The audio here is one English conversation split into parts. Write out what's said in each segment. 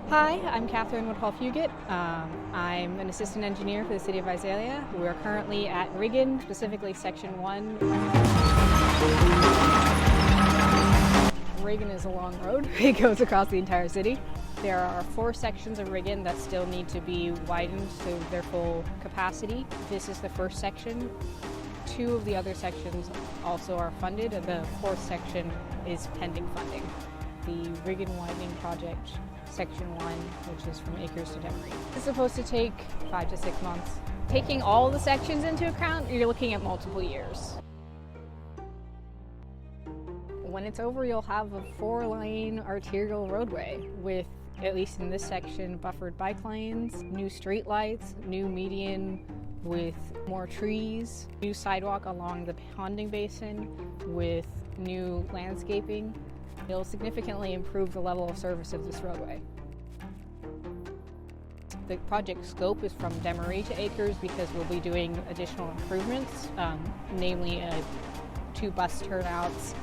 Hi, I'm Katherine Woodhull-Fuget. I'm an assistant engineer for the city of Visalia. We are currently at Riggin, specifically Section 1. Riggin is a long road. It goes across the entire city. There are 4 sections of Riggin that still need to be widened to their full capacity. This is the first section. 2 of the other sections also are funded, and the 4th section is pending funding. The Riggin Widening Project, Section 1, which is from Akers to Demaree. It's supposed to take 5 to 6 months. Taking all the sections into account, you're looking at multiple years. When it's over, you'll have a 4-lane arterial roadway with, at least in this section, buffered bike lanes, new street lights, new median with more trees, new sidewalk along the ponding basin with new landscaping. It'll significantly improve the level of service of this roadway. The project scope is from Demaree to Akers because we'll be doing additional improvements, namely 2 bus turnouts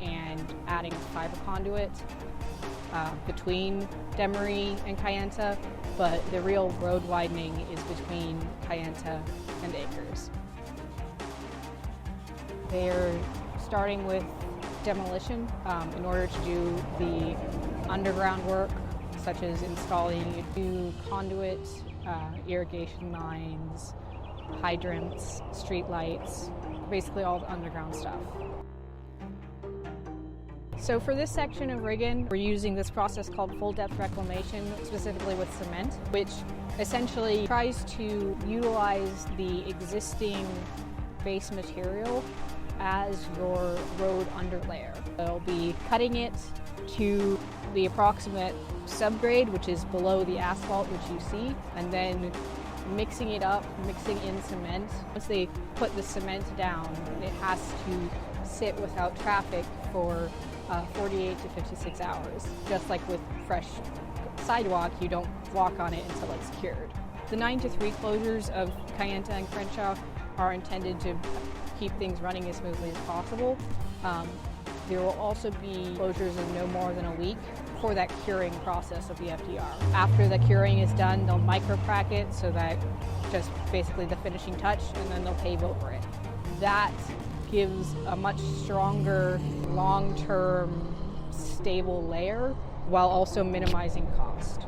and adding fiber conduit between Demaree and Kayenta, but the real road widening is between Kayenta and Akers. They're starting with demolition in order to do the underground work, such as installing new conduit, irrigation lines, hydrants, street lights, basically all the underground stuff. So for this section of Riggin, we're using this process called full depth reclamation, specifically with cement, which essentially tries to utilize the existing base material as your road underlayer. They'll be cutting it to the approximate subgrade, which is below the asphalt which you see, and then mixing it up, mixing in cement. Once they put the cement down, it has to sit without traffic for 48 to 56 hours. Just like with fresh sidewalk, you don't walk on it until it's cured. The 9 to 3 closures of Kayenta and Crenshaw are intended to keep things running as smoothly as possible. There will also be closures of no more than a week for that curing process of the FDR. After the curing is done, they'll micro-crack it, so that just basically the finishing touch, and then they'll pave over it. That gives a much stronger, long-term, stable layer while also minimizing cost.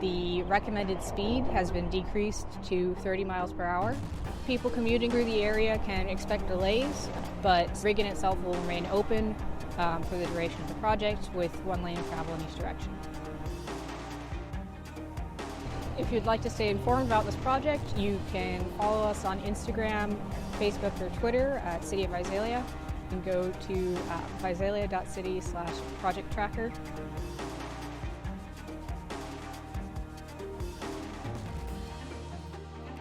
The recommended speed has been decreased to 30 miles per hour. People commuting through the area can expect delays, but Riggin itself will remain open for the duration of the project with 1 lane of travel in each direction. If you'd like to stay informed about this project, you can follow us on Instagram, Facebook, or Twitter at City of Visalia. You can go to visalia.city/project tracker.